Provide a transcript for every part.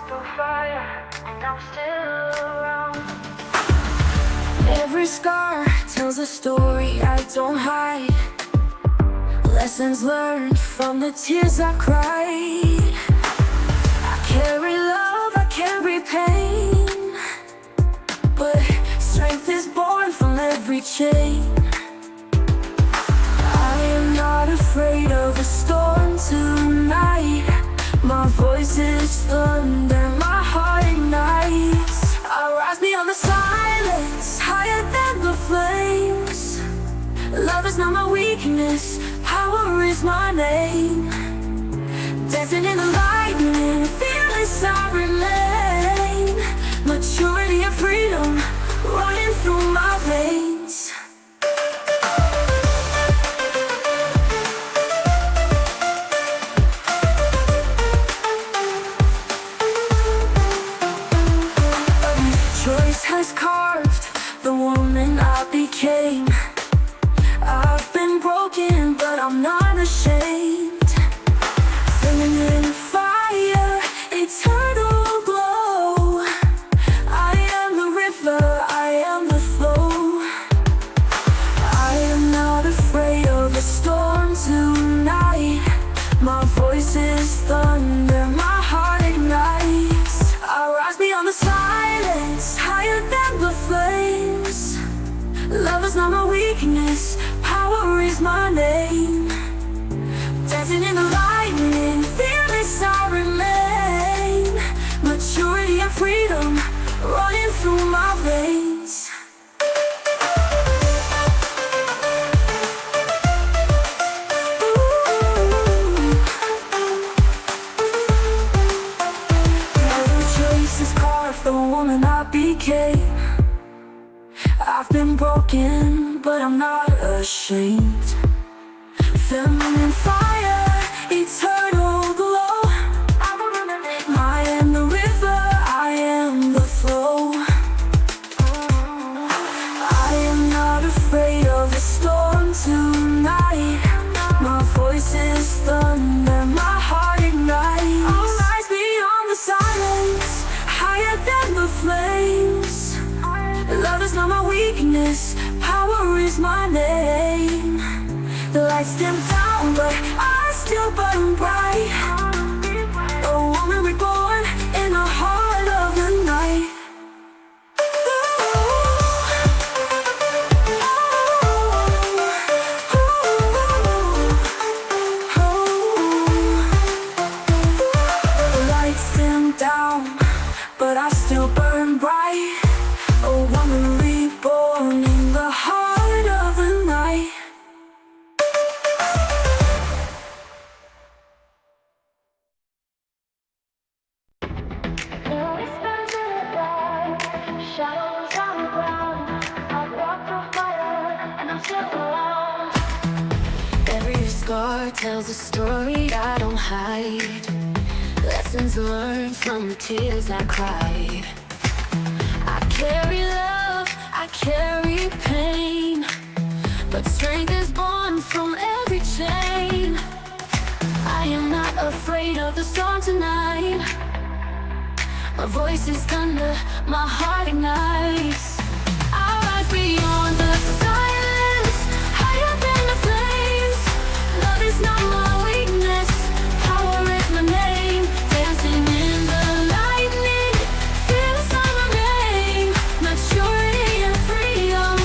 through fire, and I'm still around. Every scar tells a story I don't hide. Lessons learned from the tears I cried. I carry love, I carry pain, but strength is born from every chain. I am not afraid of a storm tonight. My voice is thunder, my heart ignites. I rise beyond the silence, higher than the flames. Love is not my weakness, power is my name. Dancing in the lightning, fearless I remain. Maturity and freedom running through my veins. Choice has carved the woman I became. I've been broken, but I'm not ashamed. Feminine fire, eternal glow. I am the river, I am the flow. I am not afraid of a storm tonight. My voice is thunder, my heart ignites. I rise beyond the silence, higher than the flames. Love is not my weakness, power is my name. Dancing in the lightning, fearless I remain. Maturity and freedom running through my veins. Every choice has carved the woman I became. I've been broken, but I'm not ashamed. Feminine fire, eternal glow. I am the river, I am the flow. I am not afraid of a storm tonight. My voice is thunder, my heart ignites. I'll rise beyond the silence, higher than the flames. Love is not my weakness, power is my name. The lights dim down, but I still burn bright. A woman reborn in the heart of the night. The lights dim down, but I still burn bright. A woman reborn in the heart of the night. The whispers in the dark, shadows on the ground. I've walked through fire, and I'm still around. Every scar tells a story I don't hide. Lessons learned from the tears I cried. I carry love, I carry pain, but strength is born from every chain. I am not afraid of the storm tonight. My voice is thunder, my heart ignites. I rise beyond the silence, higher than the flames. Love is not my weakness, power is my name. Dancing in the lightning, fearless I remain. Maturity and freedom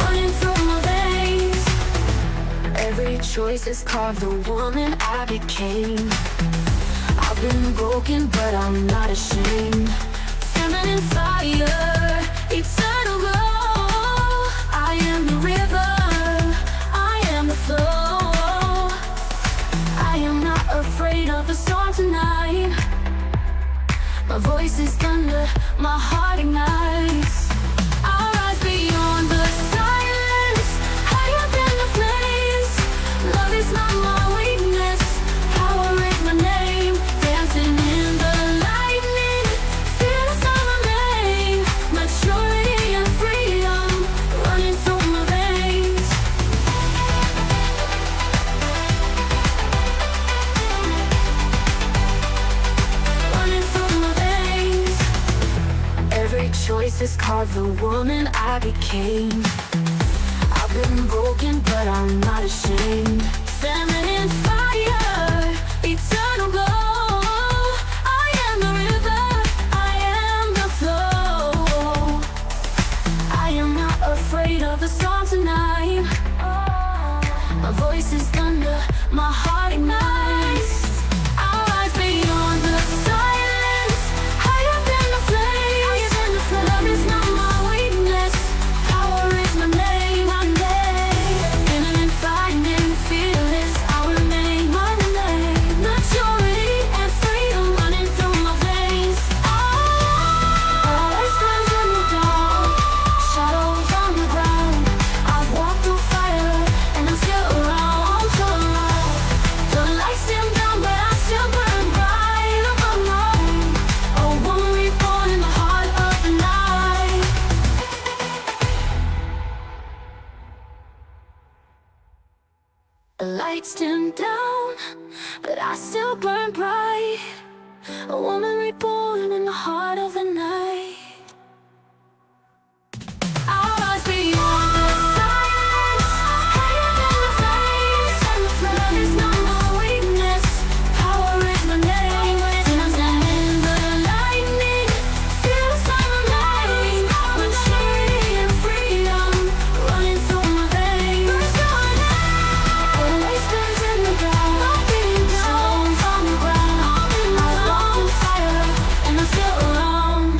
running through my veins. Every choice has carved the woman I became. I've been broken, but I'm not ashamed. Feminine fire, eternal glow. I am the river, I am the flow. I am not afraid of the storm tonight. My voice is thunder, my heart ignites. I'll rise beyond the silence, higher than the flames. Love is not my weakness, power is my name. Dancing in the lightning, fearless I remain. Maturity and freedom running through my veins. Running through my veins. voices carve the woman I became. I've been broken, but I'm not ashamed. Feminine fire, eternal glow. I am the river, I am the flow. I am not afraid of the storm tonight. My voice is thunder, my heart ignites. I'll rise beyond the silence, higher than the flames. Love is not my weakness, power is my name, my name. Infinite, finding, fearless, I'll remain my name. Maturity and freedom running through my veins. Always stands in the dark, shadows on the ground. I've walked through fire and I'm still around, still around. The lights dim down, but I still burn bright above mine. A woman reborn in the heart of the night. The lights dim down, but I still burn bright. A woman reborn in the heart of the night. I'll rise beyond the silence, higher than the flames. Love is not my weakness, power is my name. And in the lightning, feels like my name. Maturity and freedom running through my veins. Always stands in the ground, stones on the ground. I've walked through fire and I'm still around.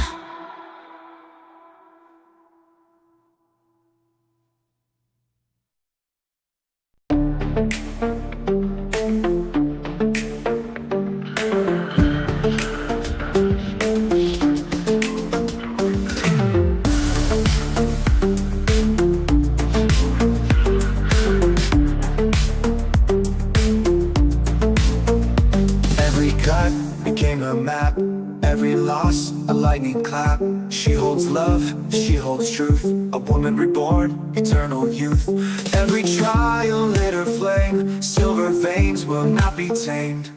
Every cut became a map, every loss a lightning clap. She holds love, she holds truth, a woman reborn, eternal youth. Every trial lit her flame, silver veins will not be tamed.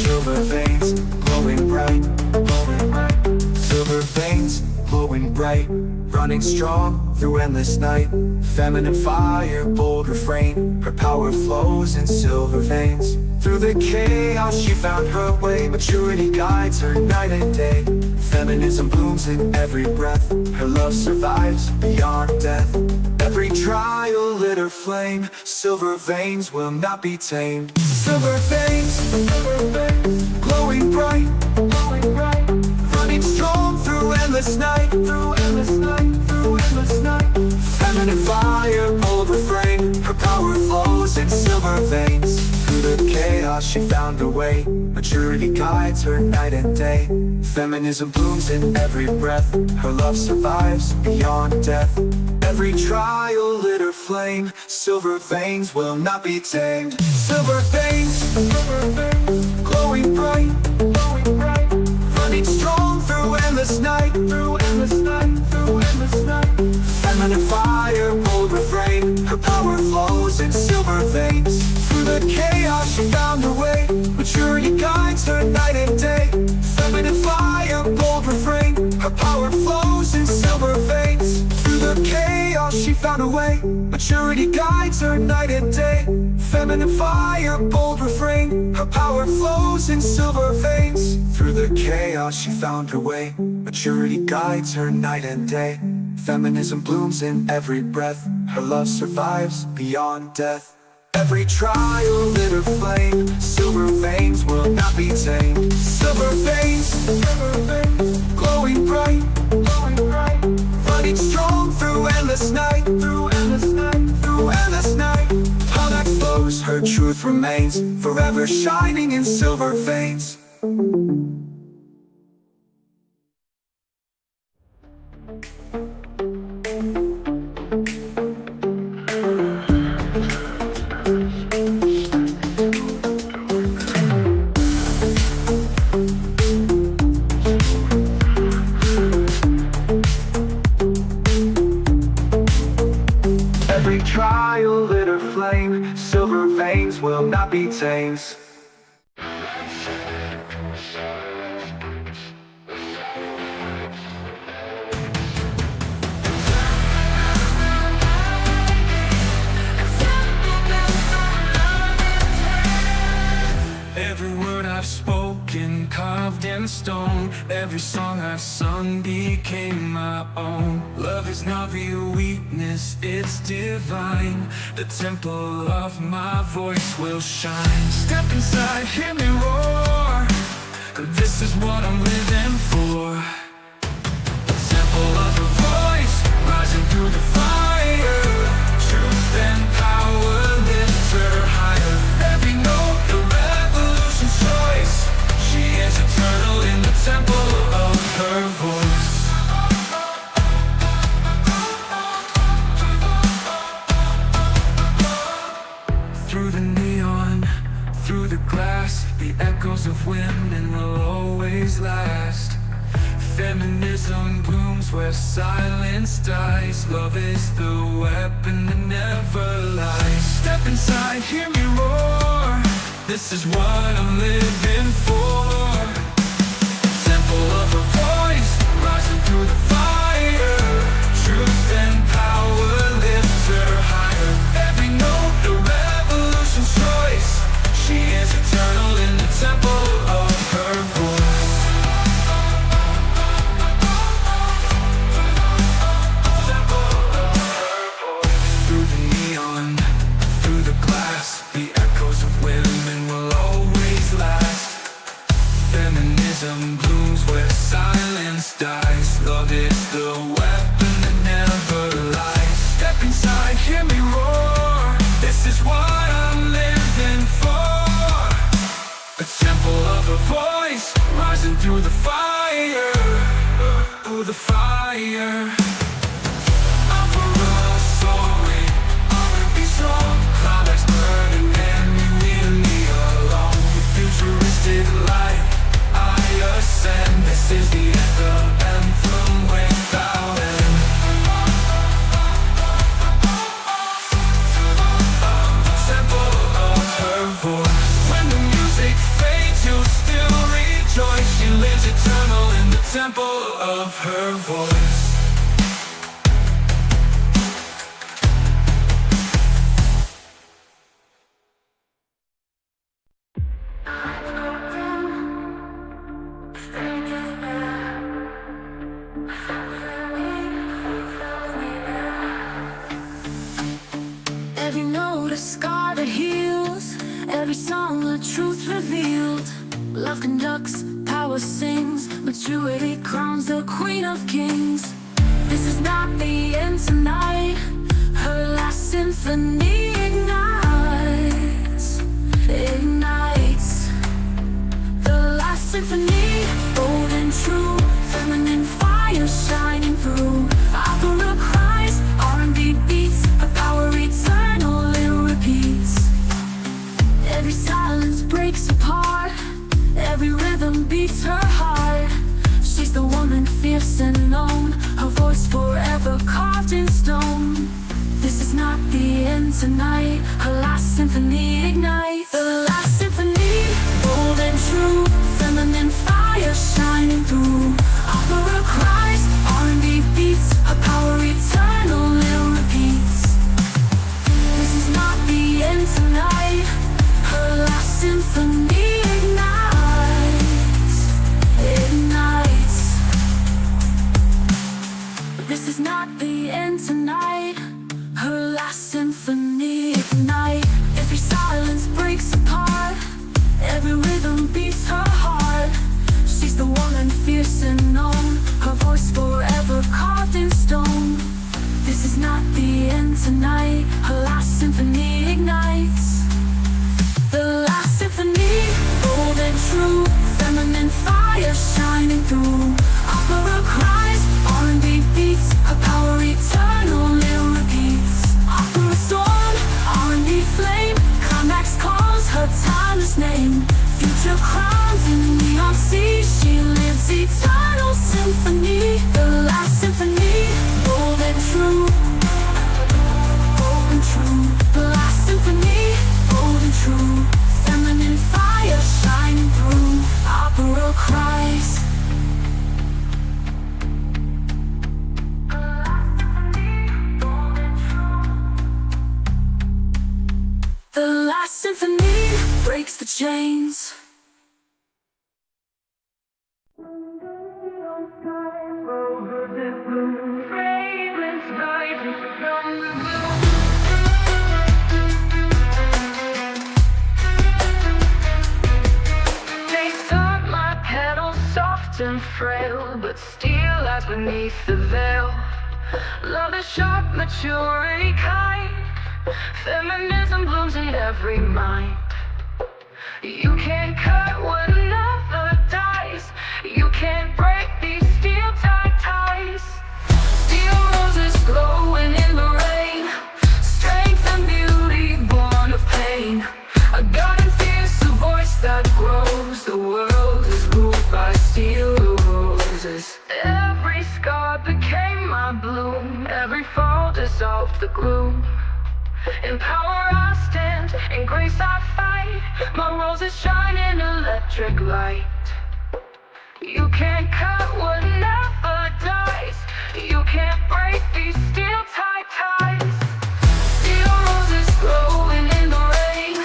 Silver veins glowing bright, glowing bright. Silver veins glowing bright, running strong through endless night. Feminine fire, bold refrain, her power flows in silver veins. Through the chaos she found her way, maturity guides her night and day. Feminism blooms in every breath, her love survives beyond death. Every trial lit her flame, silver veins will not be tamed. Silver veins, glowing bright, glowing bright. Running strong through endless night, through endless night, through endless night. Feminine fire, bold refrain, her power flows in silver veins. Through the chaos she found her way, maturity guides her night and day. Feminism blooms in every breath, her love survives beyond death. Every trial lit her flame, silver veins will not be tamed. Silver veins, glowing bright, glowing bright. Running strong through endless night, through endless night, through endless night. Feminine fire, bold refrain, her power flows in silver veins. Through the chaos she found her way, maturity guides her night and day. Feminine fire, bold refrain, her power flows in silver veins. Through the chaos she found her way, maturity guides her night and day. Feminine fire, bold refrain, her power flows in silver veins. Through the chaos she found her way, maturity guides her night and day. Feminism blooms in every breath, her love survives beyond death. Every trial lit her flame, silver veins will not be tamed. Silver veins, glowing bright, glowing bright. Running strong through endless night, through endless night, through endless night. How that flows, her truth remains, forever shining in silver veins. Every trial lit her flame, silver veins will not be tamed. in stone. Every song I've sung became my own. Love is not real weakness, it's divine. The temple of my voice will shine. Step inside, hear me roar. This is what I'm living for. The temple of a voice, rising through the fire. Truth and power lift her higher. Every note, a revolution's choice. She is eternal in the temple of her voice. Through the neon, through the glass, the echoes of women will always last. Feminism blooms where silence dies. Love is the weapon that never lies. Step inside, hear me roar. This is what I'm living for. Temple of a voice, rising through the fire. Truth and power lift her higher. Every note, a revolution's choice. She is eternal in the temple of her voice. Through the neon, through the glass, the echoes of women will always last. Feminism blooms where silence dies. Love is the weapon that never lies. Step inside, hear me roar. This is what I'm living for. A temple of a voice, rising through the fire. Through the fire. Opera, soaring, R&B song, climax, burning, and you lead me along. With futuristic light, I ascend. This is the anthem without end. Temple of her voice. When the music fades, you'll still rejoice. She lives eternal in the temple of her voice. Every note a scar that heals, every song a truth revealed. Love conducts, power sings, maturity crowns the queen of kings. This is not the end tonight, her last symphony ignites, ignites. The last symphony, bold and true, feminine fire shining through. Opera cries, R&B beats, a power eternal it repeats. Every silence breaks apart, every rhythm beats her heart. She's the woman fierce and known, her voice forever carved in stone. This is not the end tonight, her last symphony ignites. The last symphony, bold and true, feminine fire shining through. Opera cries, R&B beats, her power eternal it repeats. This is not the end tonight, her last symphony ignites, ignites. This is not the end tonight, her last symphony ignite. Every silence breaks apart, every rhythm beats her heart. She's the woman fierce and known, her voice forever carved in stone. This is not the end tonight, her last symphony ignites. The last symphony, bold and true, feminine fire shining through. Opera cries, R&B beats, her power eternal it repeats. Opera storm, R&B flame, climax calls her timeless name. Future crowns in neon sea, she lives eternal symphony. The last symphony, bold and true, bold and true. The last symphony, bold and true, feminine fire shining through. Opera cries. The last symphony breaks the chains. bloom, fragrance rises from the bloom. They thought my petals soft and frail, but steel lies beneath the veil. Love is sharp, maturity kind. Feminism blooms in every mind. You can't cut what never dies. You can't break these steel-tied ties. Steel roses glowing in the rain. Strength and beauty born of pain. A God and fierce, a voice that grows. The world is ruled by steel roses. Every scar became my bloom. Every fall dissolved the gloom. In power I stand, in grace I fight. My roses shine in electric light. You can't cut what never dies. You can't break these steel-tied ties. Steel roses glowing in the rain.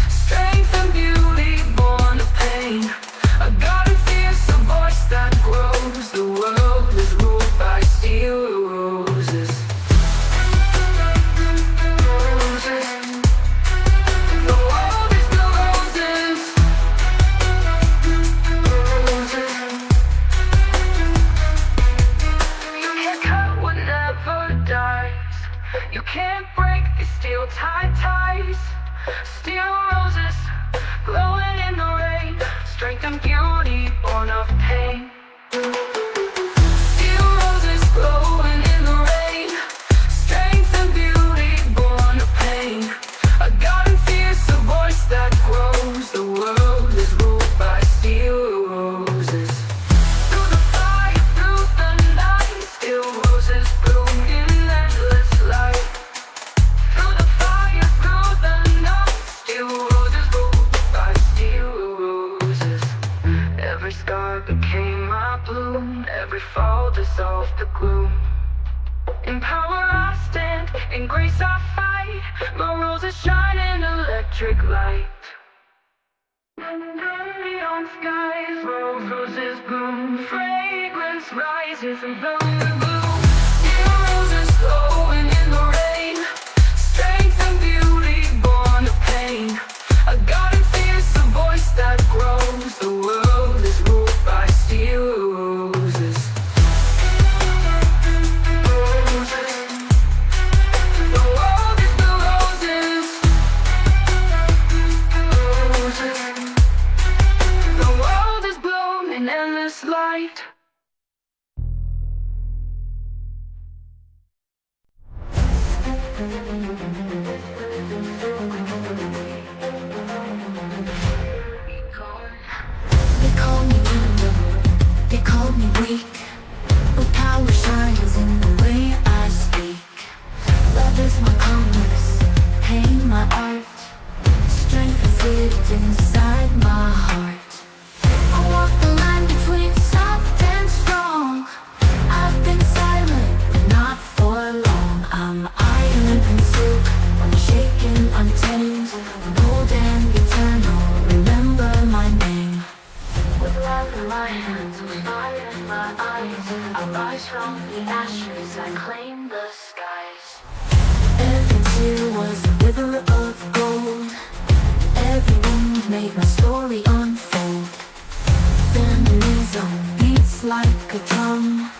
Strength and beauty born of pain. A God and fierce, a voice that grows. The world is ruled by steel roses. You can't break these steel-tied ties. Steel roses glowing in the rain. Strength and beauty born of pain. Steel roses glowing in the rain. Strength and beauty born of pain. A God and fierce, a voice that grows. The world is ruled by steel roses. Through the fire, through the night, steel roses bloom in endless light. Through the fire, through the night, steel roses ruled by steel roses. Every scar became my bloom. Every fall dissolved the gloom. In power I stand, in grace I fight. My roses shine in electric light. Under neon skies, roses bloom. Fragrance rises from the blue. Steel roses glowing in the rain. Strength and beauty born of pain. A God and fierce, a voice that grows. The world is ruled by steel roses. Roses. The world is the roses. Roses. The world is blown in endless light. They call me weak, they call me weak, but power shines in the way I speak. Love is my compass, pain my art. Strength is hidden inside my heart. I walk the line between soft and strong. I've been silent, but not for long. I'm iron and silk, unshaken, untamed, bold and eternal. Remember my name. With love in my hands, with fire in my eyes, I rise from the ashes, I claim the skies. Every tear was a river of gold. Every wound made my story unfold. Feminism beats like a drum,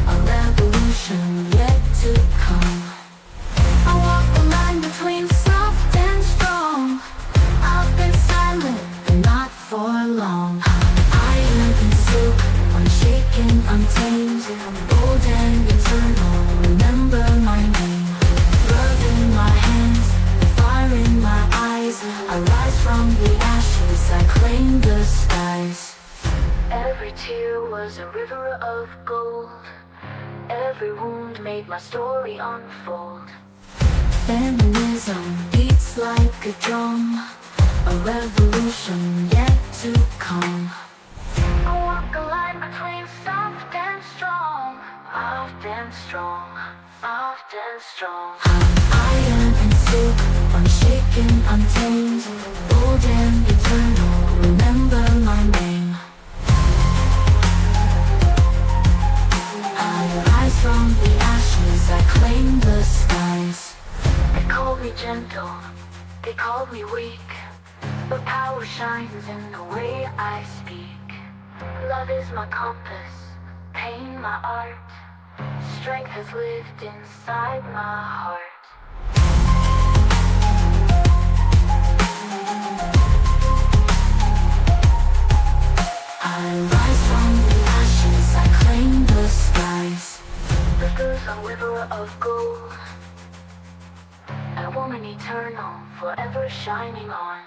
a revolution yet to come. I walk the line between soft and strong. I've been silent, but not for long. Iron and silk, unshaken, untamed, bold and eternal. Remember my name. Love in my hands, the fire in my eyes. I rise from the ashes, I claim the skies. Every tear was a river of gold. Every wound made my story unfold. Feminism beats like a drum, a revolution yet to come. I walk a line between soft and strong. I've been strong, soft and strong. I'm iron and silk, unshaken, untamed, bold and eternal. Remember my name. I rise from called me weak, but power shines in the way I speak. Love is my compass, pain my art. Strength has lived inside my heart. I rise from the ashes, I claim the skies. Rivers a river of gold, a woman eternal, forever shining on.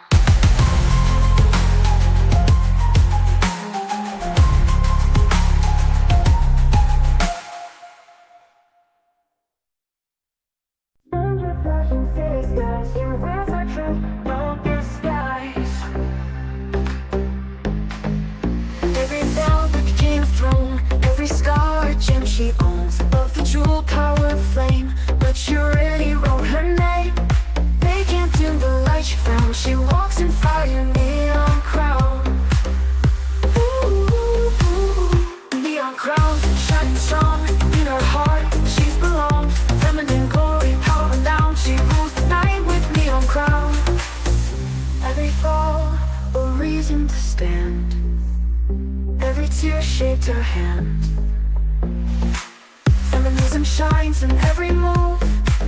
Every vow became a throne, every scar a gem she owns. Above the jewel power flame, maturity wrote her name. They can't dim the light she found. She walks in fire, neon crown. Neon crown, shining strong in her heart. She's belonged, feminine glory, power renowned. She rules the night with neon crown. Every fall, a reason to stand. Every tear shaped her hand. Feminism shines in every move,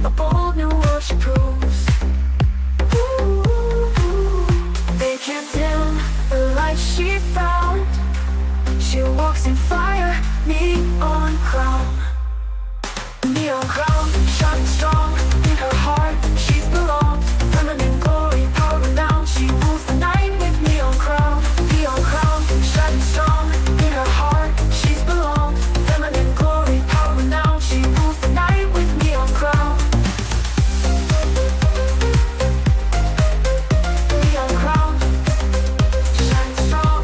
a bold new world she proves. They can't dim the light she found. She walks in fire, neon crown. Neon crown, shining strong in her heart. She's belonged, feminine glory, power renowned. She rules the night with neon crown. Neon crown, shining strong in her heart. She's belonged, feminine glory, power renowned. She rules the night with neon crown. Neon crown, shining strong.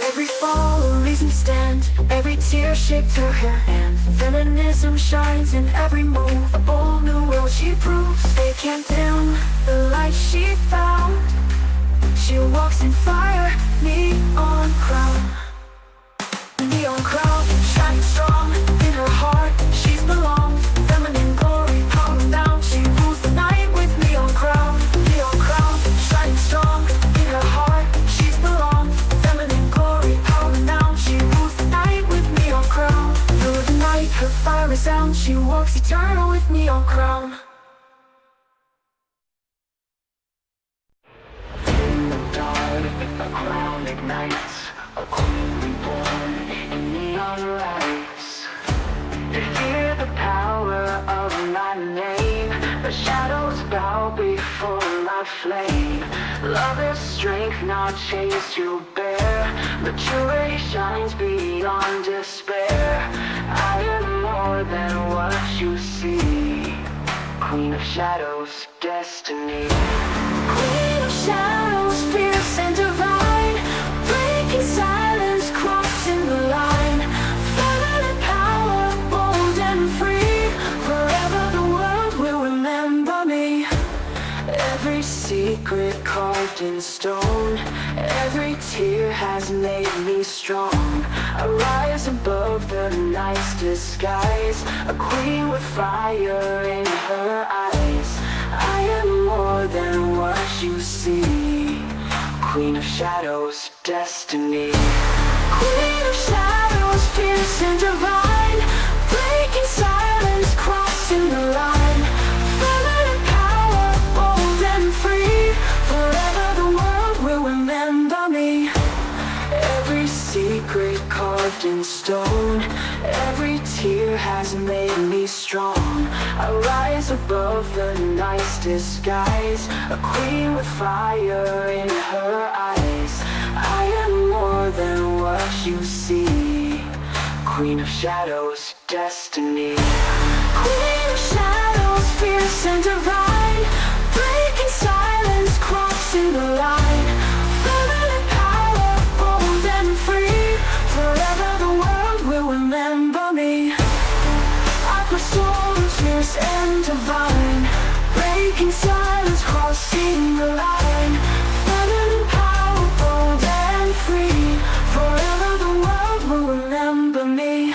Every fall a reason to stand. Every tear shaped her hand. Feminism shines in every move, a bold new world she proves. They can't dim the light she found. She walks in fire, neon crown. Neon crown, shining strong in her heart. She's belonged, feminine glory, power renowned. She rules the night with neon crown. Neon crown, shining strong in her heart. She's belonged, feminine glory, power renowned. She rules the night with neon crown. Through the night her fire resounds. She walks eternal with neon crown. In the dark, a crown ignites, a queen reborn in neon lights. They fear the power of my name. The shadows bow before my flame. Love is strength, not chains to bear. Maturity shines beyond despair. I am more than what you see. Queen of shadows, destiny. Queen of shadows, fierce and divine. Breaking silence, crossing the line. Feminine power, bold and free. Forever the world will remember me. Every secret carved in stone, every tear has made me strong. I rise above the night's disguise, a queen with fire in her eyes. I am more than what you see. Queen of shadows, destiny. Queen of shadows, fierce and divine. Breaking silence, crossing the line. Feminine power, bold and free. Forever the world will remember me. Every secret carved in stone, every tear has made me strong. I rise above the night's disguise, a queen with fire in her eyes. I am more than what you see. Queen of shadows, destiny. Queen of shadows, fierce and divine. Breaking silence, crossing the line. Feminine power, bold and free. Forever the world will remember me. Aqua storms, fierce and divine. Breaking silence, crossing the line. Feminine power, bold and free. Forever the world will remember me.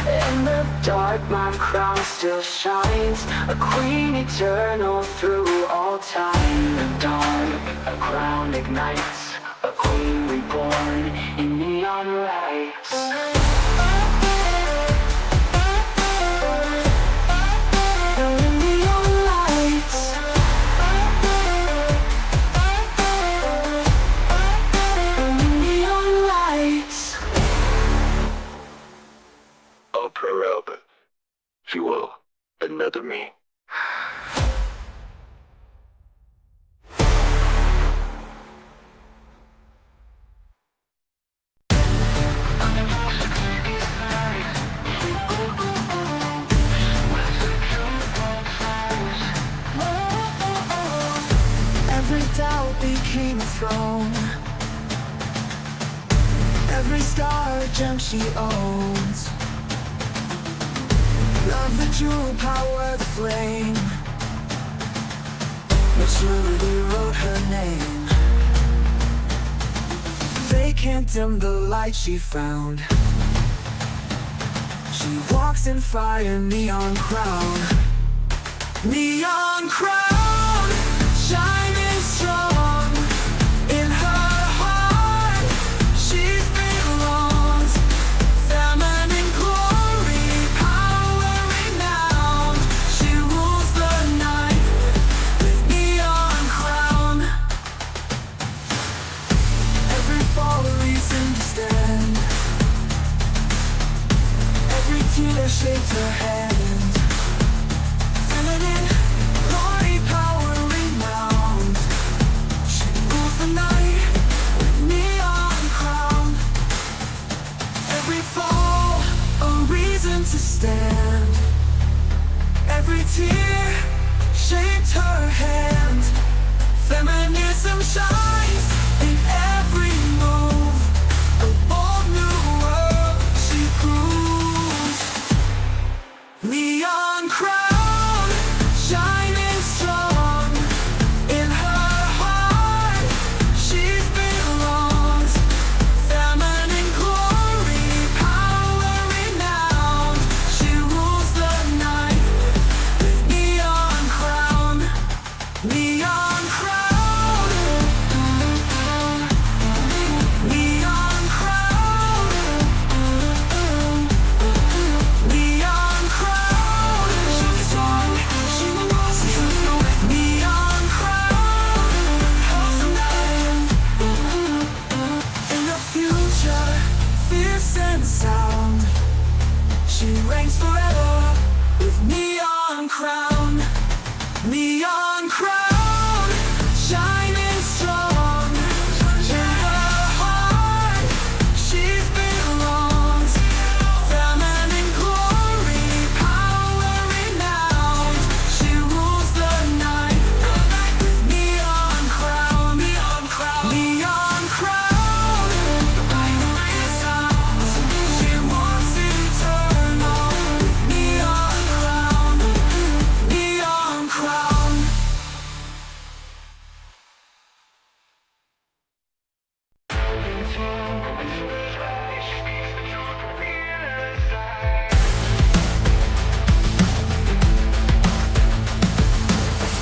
In the dark my crown still shines, a queen eternal through all time. The dawn, a crown ignites, a queen reborn in neon lights. Fuel, another me. Every doubt became a throne. Every star a gem she owns. Love the jewel, power the flame. Maturity wrote her name. They can't dim the light she found. She walks in fire, neon crown. Neon crown, shining strong. In her heart, she belongs. Feminine glory, power renowned. She rules the night with neon crown. Every fall a reason to stand. Every tear shapes her hand. Feminine glory, power renowned. She rules the night with neon crown. Every fall a reason to stand. Every tear shaped her hand. Feminism shines in every move. A bold new world she proves. Neon crown, shining strong. In her heart, she belongs. Feminine glory, power renowned. She rules the night with neon crown. Neon crown. Neon crown. Neon crown. She's strong, she rules with neon crown. Holds the night. In the future, fierce and sound, she reigns forever with neon crown. Neon crown, shining strong. In her heart, she belongs. Feminine glory, power renowned. She rules the night with neon crown. Neon crown. Neon crown. She walks eternal with neon crown. Neon crown.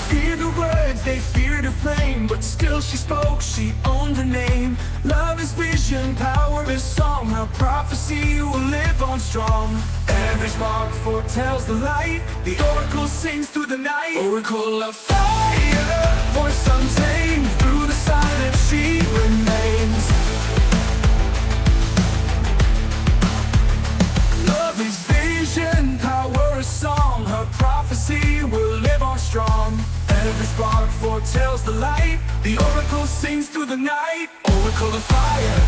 Fear the words, they feared her flame, but still she spoke, she owned her name. Love is vision, power is song, her prophecy will live on strong. Every spark foretells the light, the oracle sings through the night. Oracle of fire, voice untamed, through the silence she remains. Love is vision, power is song, her prophecy will live on strong. Every spark foretells the light, the oracle sings through the night. Oracle of fire,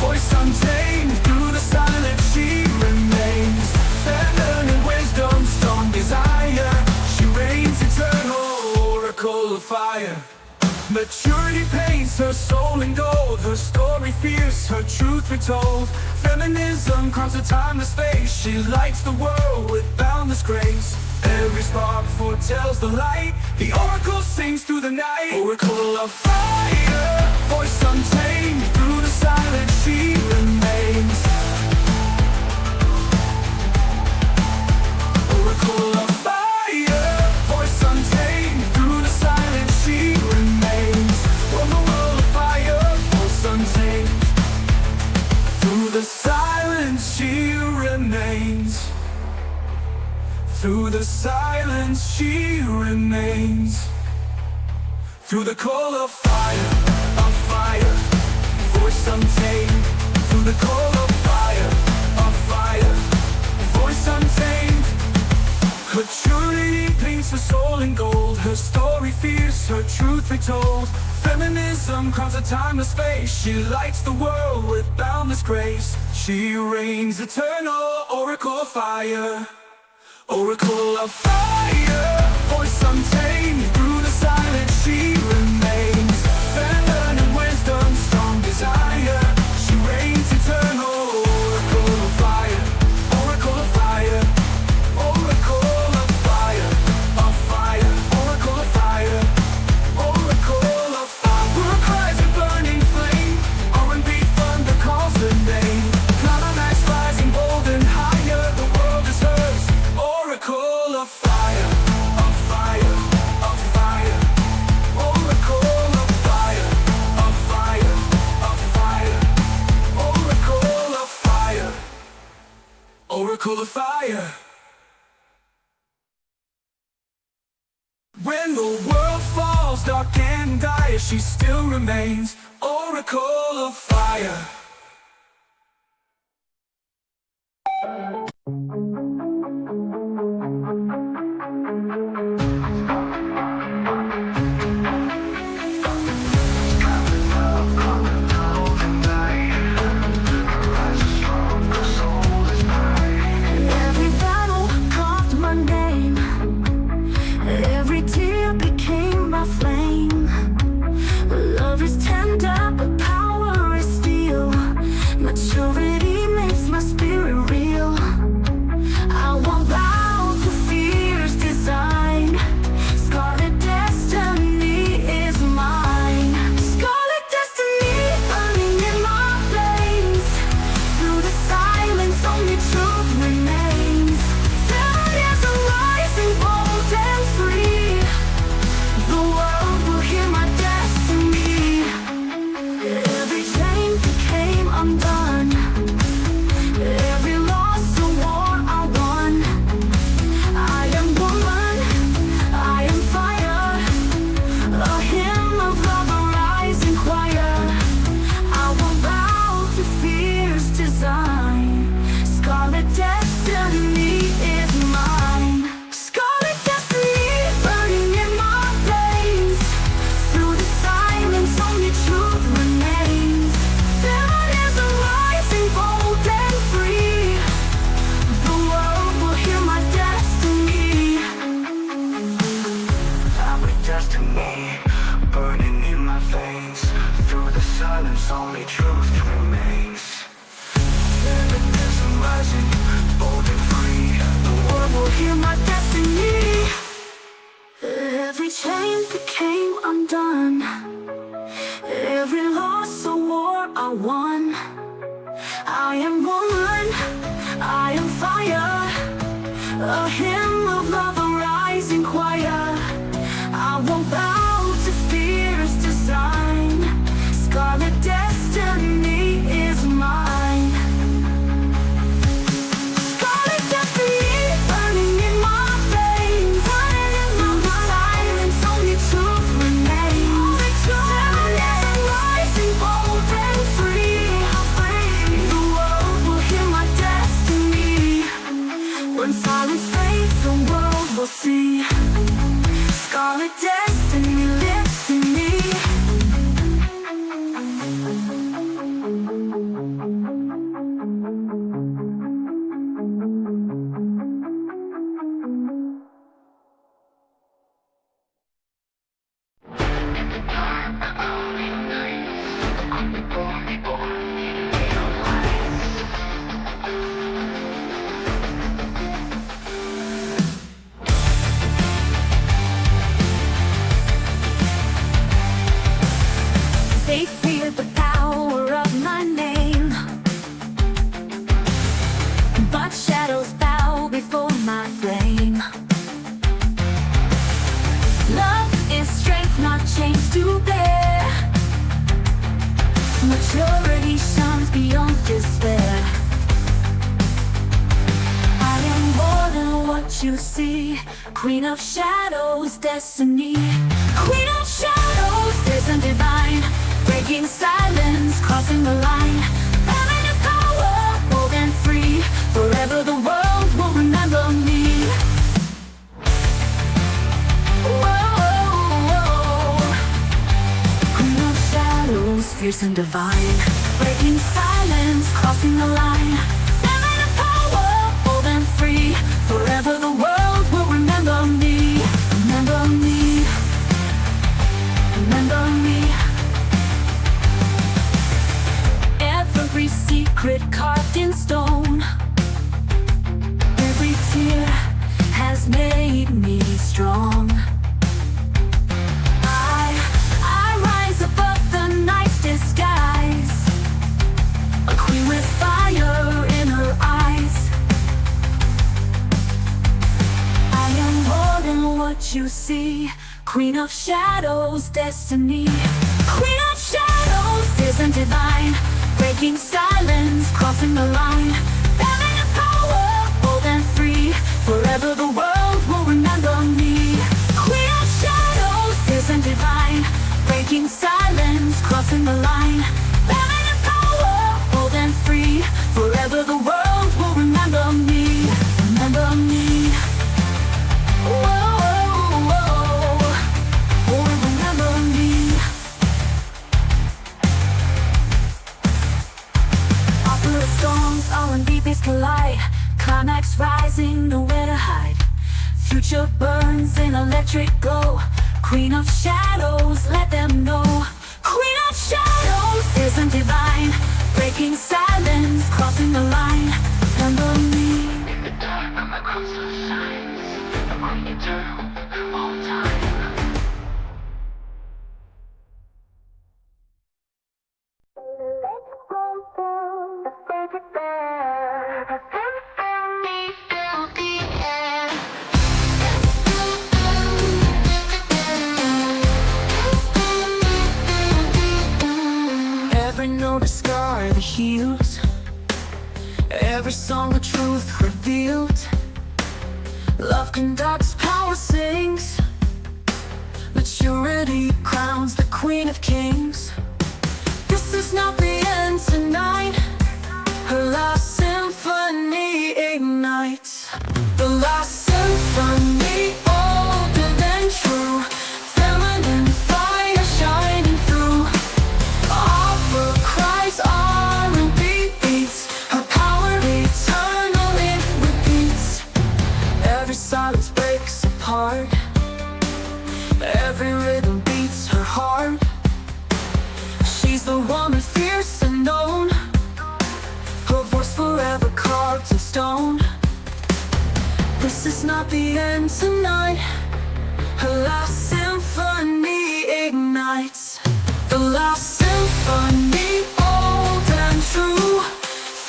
voice untamed, through the silence she remains. Feminine wisdom, strong desire, she reigns eternal. Oracle of fire. Maturity paints her soul in gold, her story fierce, her truth retold. Feminism crowns a timeless face, she lights the world with boundless grace. Every spark foretells the light, the oracle sings through the night. Oracle of fire, voice untamed, through the silence she remains. Through the silence she remains. Through the coal of fire, voice untamed. Through the coal of fire, voice untamed. Her purity paints her soul in gold. Her story fierce, her truth retold. Feminism crowns a timeless face. She lights the world with boundless grace. She reigns eternal, oracle of fire. Oracle of fire, voice untamed. Through the silence she remains. Feminine wisdom, strong desire. She reigns eternal, oracle of fire. Oracle of fire. Oracle of fire, oracle of fire, oracle of fire. Her cries a burning flame, R&B thunder calls her name. Climax rising bold and higher, the world is hers. Oracle of fire, of fire, of fire. Oracle of fire, of fire, of fire. Oracle of fire, oracle of fire. When the world falls dark and dire, she still remains oracle of fire. Every battle carved my name. Every tear became my flame. Love is tender, but power is steel. Maturity makes my spirit real. I won't bow to fear's design. Scarlet destiny is mine. Scarlet destiny burning in my veins. Through the silence, only truth remains. Feminism rising bold and free. The world will hear my destiny. Every chain became undone. Every loss a war I won. I am woman, I am fire. A hymn of love, a rising choir. I won't bow to fear's design. Scarlet destiny is mine. Scarlet destiny burning in my veins. Through the silence, only truth remains. Feminism rising bold and free. The world will hear my destiny. Scarlet destiny burning in my veins. Through the silence, only truth remains. Feminism rising bold and free. The world will hear my destiny. Every chain became undone. Every loss a war I won. I am woman, I am fire. A hymn of love, a rising choir. I won't bow to fear's design. Scarlet destiny is mine. Scarlet destiny burning in my veins. Through the silence, only truth remains. Feminism rising bold and free. The world will hear my destiny. When silence fades what you see. Queen of shadows, destiny. Queen of shadows, fierce and divine, breaking silence, crossing the line. Feminine power, bold and free. Forever the world will remember me. Whoa. Queen of shadows, fierce and divine, breaking silence, crossing the line. Feminine power, bold and free. Forever the world will remember me. Remember me. Remember me. Every secret carved in stone, every tear has made me strong. I rise above the night's disguise, a queen with fire in her eyes. I am more than what you see. Queen of shadows, destiny. Queen of shadows, fierce and divine, breaking silence, crossing the line. Feminine power, bold and free. Forever the world will remember me. Queen of shadows, fierce and divine, breaking silence, crossing the line. Feminine power, bold and free. Forever the world will remember me. Remember me. Whoa. R&B beats collide, climax rising, nowhere to hide. Future burns in electric glow. Queen of shadows, let them know. Queen of shadows, fierce and divine, breaking silence, crossing the line. Remember me. In the dark, my crystal shines, a queen eternal, all time. Every note a scar that heals, every song a truth revealed. Love conducts, power sings, maturity crowns the Queen of Kings. This is not the end tonight. Her last symphony ignites. The last symphony, older than true. Feminine fire shining through. Opera cries, R&B beats. Her power eternal, it repeats. Every silence breaks apart, every rhythm beats her heart. She's the woman fierce and known, her voice forever carved in stone. This is not the end tonight. Her last symphony ignites. The last symphony, old and true.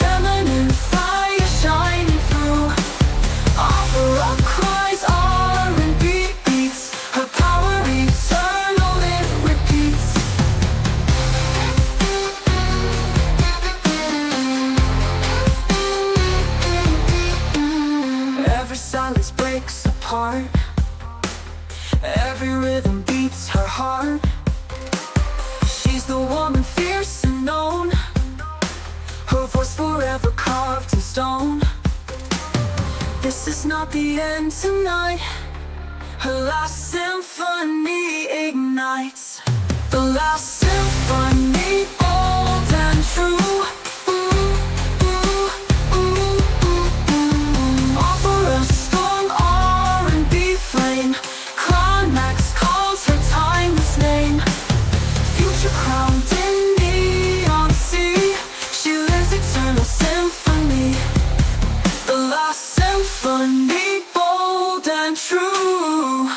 Feminine fire shining through. Opera cries, R&B beats. Her power eternal, it repeats. Every silence breaks apart, every rhythm beats her heart. She's the woman fierce and known, her voice forever carved in stone. This is not the end tonight. Her last symphony ignites. The last symphony, old and true. Opera storm, R&B flame. Climax calls her timeless name. Future crowned in neon sea. She lives eternal symphony. The last symphony, bold and true.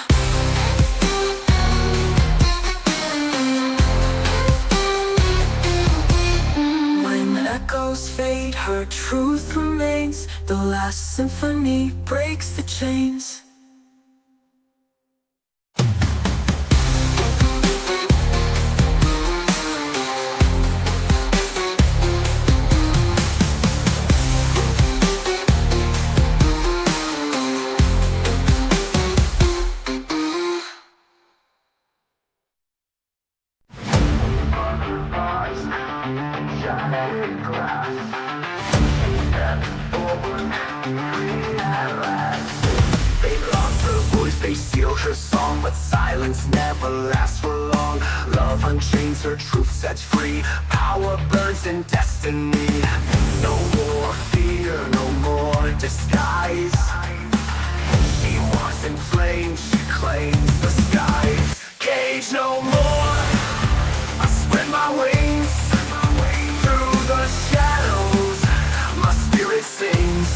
When echoes fade, her truth remains. The last symphony breaks the chains. never last for long. Love unchains her, truth sets free. Power burns in destiny. No more fear, no more disguise. She walks in flames, she claims the skies. Cage no more, I spread my wings. Through the shadows, my spirit sings.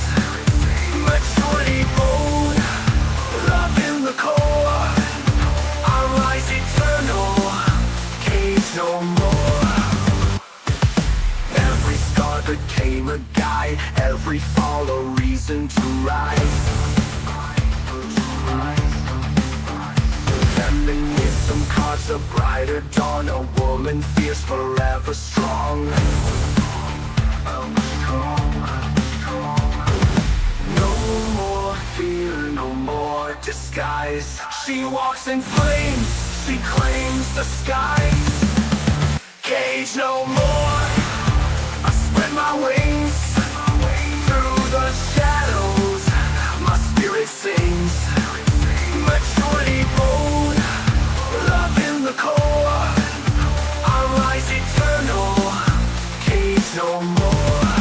Maturity bold, love in the core. I rise eternal, cage no more. Every scar became a guide, every fall a reason to rise. Feminism carves a brighter dawn, a woman fierce, forever strong. No more fear, no more disguise. She walks in flames, she claims the skies. Cage no more, I spread my wings. Through the shadows, my spirit sings. Maturity bold, love in the core. I rise eternal, cage no more.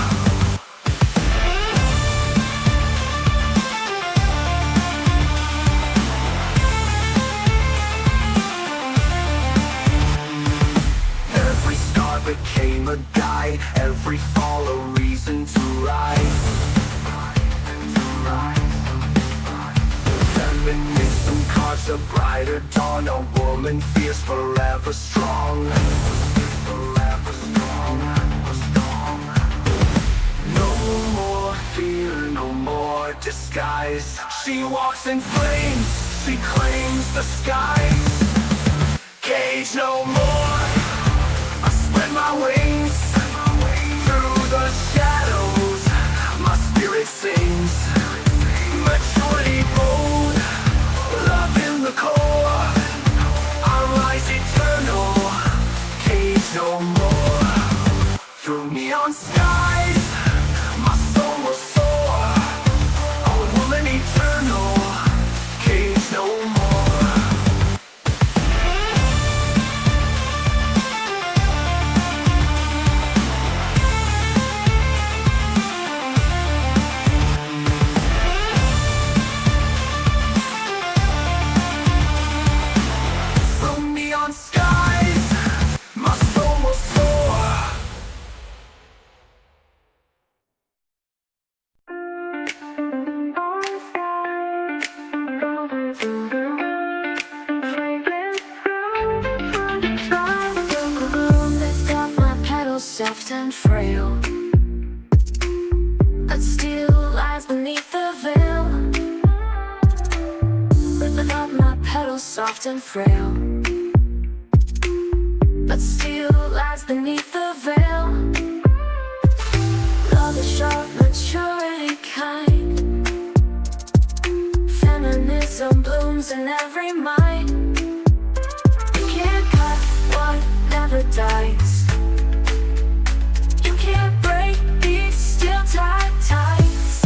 Every scar became a guide, every fall a reason to rise. Feminism carves a brighter dawn, a woman fierce, forever strong. Forever strong, no more fear, no more disguise. She walks in flames, she claims the skies. Cage no more, I spread my wings. Through the shadows, my spirit sings. Maturity bold, love in the core. I rise eternal, cage no more. Through neon skies, my soul will soar. A woman eternal, cage no more. From neon skies, my soul will soar. Lift up my petals, soft and frail, but still lies beneath the veil. Lift up my petals, soft and frail, but still lies beneath the veil. Love is sharp, maturity kind. Feminism blooms in every mind. You can't cut what never dies. You can't break these steel tied ties.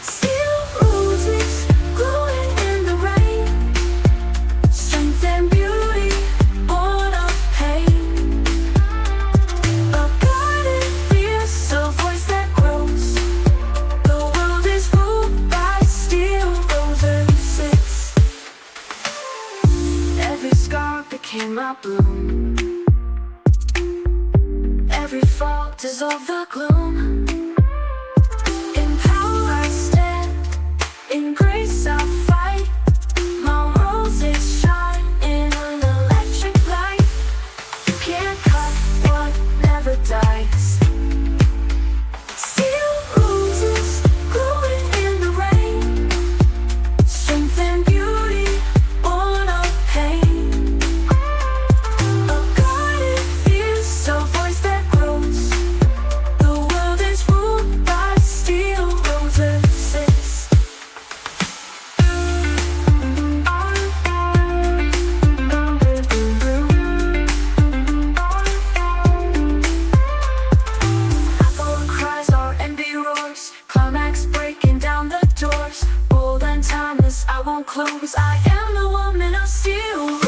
Steel roses glowing in the rain. Strength and beauty born of pain. A guided fierce, a voice that grows. The world is ruled by steel roses. Every scar became a bloom. Every fall dissolved the gloom. In power I stand, in grace I fight. My roses shine in an electric light. You can't cut what never dies. Steel roses glowing in the rain. Strength and beauty born of pain. A guided fierce, a voice that grows. The world is ruled by steel roses. Echo cries, our envy roars. Climax breaking down the doors. Bold and timeless, I won't close. I am the woman of steel.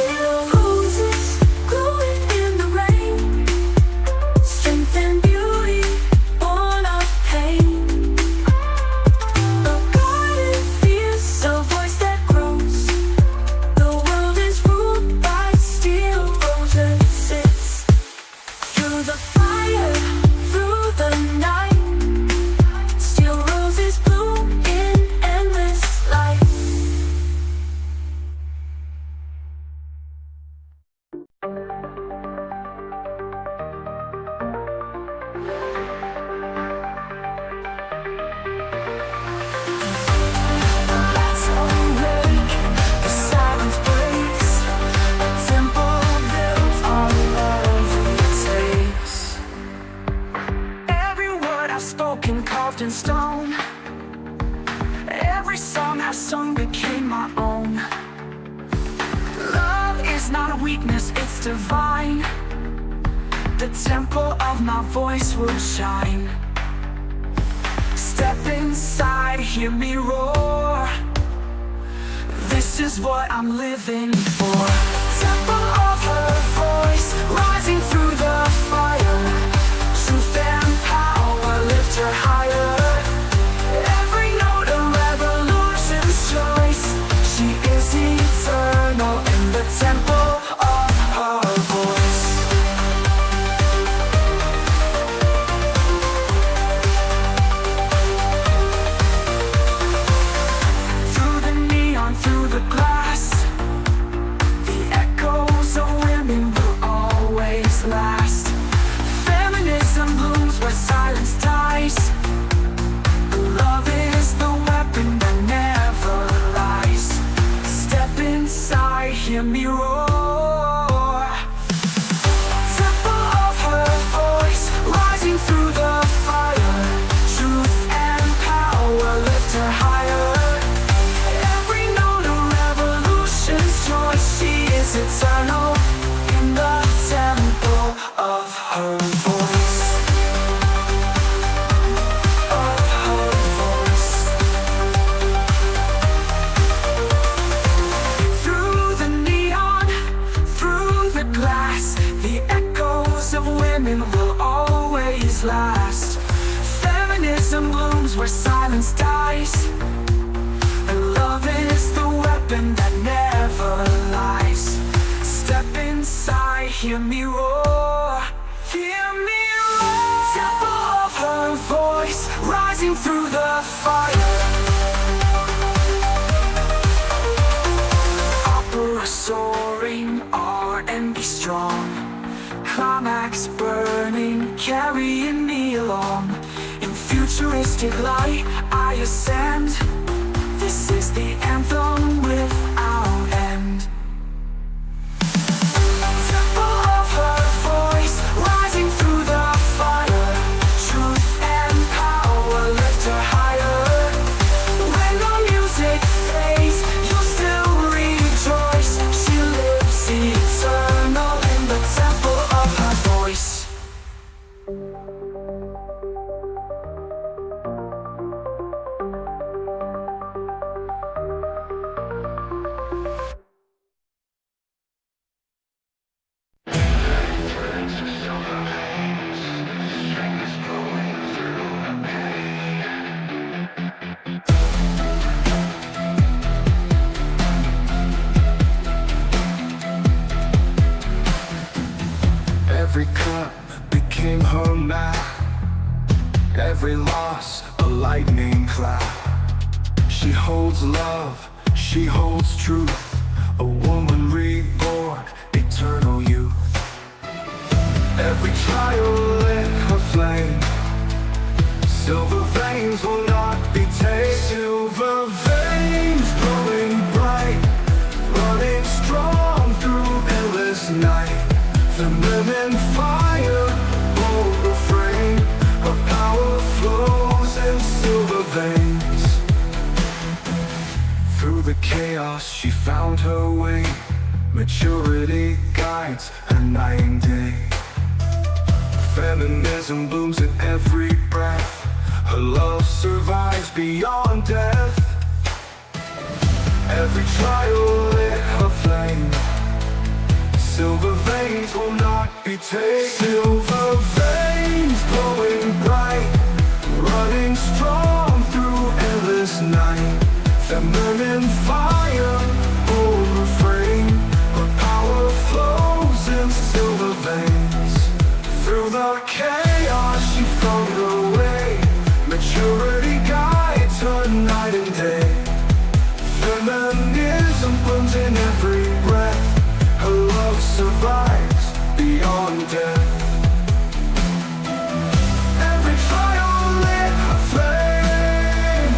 in stone. Every song I've sung became my own. Love is not a weakness, it's divine. The temple of my voice will shine. Step inside, hear me roar. This is what I'm living for. Temple of her voice, rising through the fire. Truth and power lift her higher. Every note a revolution's choice. She is eternal in the temple of her voice. Through the neon, through the glass, the echoes of women will always last. Feminism blooms where silence dies. Love is the weapon that never lies. Step inside, hear me roar. Temple of her voice, rising through the fire. Truth and power lift her higher. Every note a revolution's choice. She is eternal in the temple of her voice. Of her voice. Through the neon, through the glass, the echoes of women will always last. Feminism blooms where silence dies. And love is the weapon that never lies. Step inside, hear me roar. Hear me roar. Temple of her voice, rising through the fire. Opera soaring, art and be strong. Climax burning, carrying me along. In futuristic light, I ascend. This is the anthem without end. Temple of her voice, rising through the fire. Truth and power lift her higher. When the music fades, you'll still rejoice. She lives eternal in the temple of her voice. Every cut became her map. Every loss a lightning clap. She holds love, she holds truth. A woman reborn, eternal youth. Every trial lit her flame. Silver veins will not be tamed. Silver veins glowing bright, running strong through endless night. Feminine fire, bold refrain. Her power flows in silver veins. Through the chaos she found her way. Maturity guides her night and day. Feminism blooms in every breath. Her love survives beyond death. Every trial lit her flame. Silver veins will not be tamed. Silver veins glowing bright, running strong through endless night. Feminine fire, bold refrain. Her power flows in silver veins. Through the chaos she found her way. Maturity guides her night and day. Feminism blooms in every breath. Her love survives beyond death. Every trial lit her flame.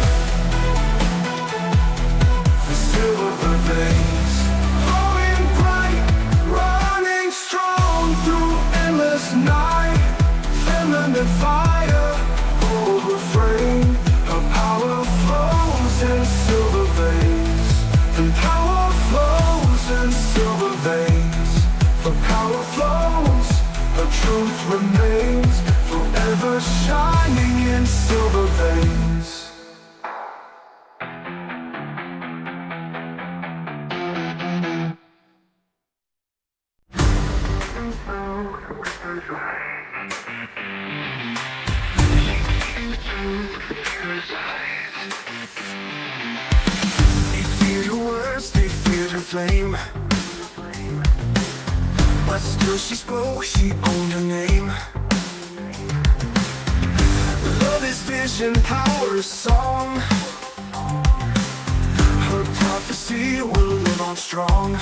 They feared her words, they feared her flame, but still she spoke, she owned her name. Love is vision, power, song. Her prophecy will live on strong.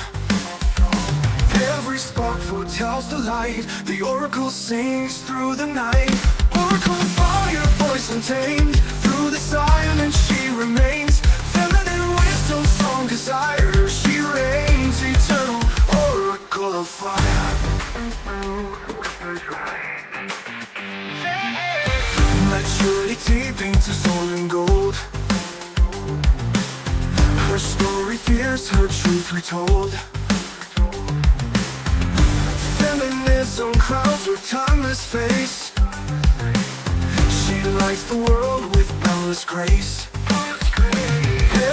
Every spark foretells the light. The oracle sings through the night. Oracle fire, voice untamed. Through the silence she remains. Feminine wisdom, strong desire. She reigns eternal. Oracle of fire. Maturity deep into soul and gold. Her story fierce, her truth retold. Feminism crowns her timeless face. She lights the world with boundless grace.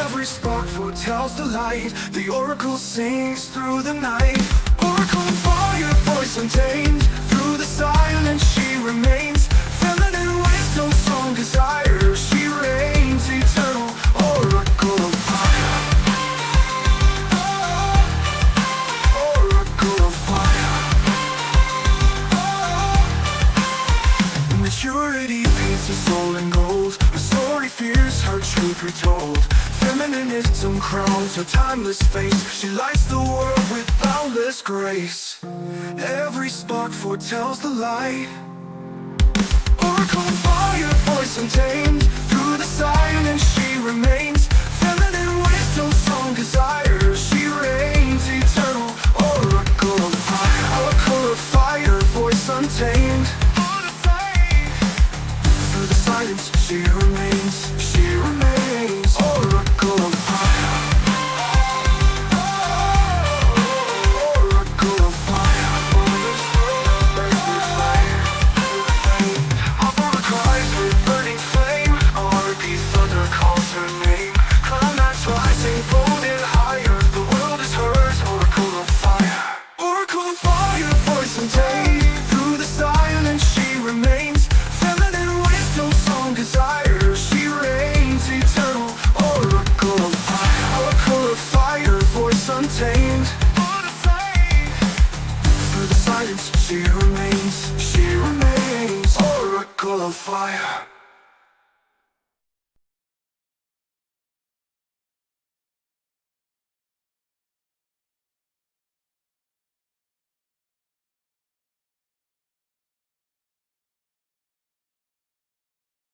Every spark foretells the light. The oracle sings through the night. Oracle fire, voice untamed. Through the silence she remains. Feminine wisdom, strong desire. She reigns eternal. Oracle of fire. Oracle of fire. Maturity paints her soul in gold. Her story fierce, her truth retold. Feminism crowns her timeless face. She lights the world with boundless grace. Every spark foretells the light. Oracle fire, voice untamed.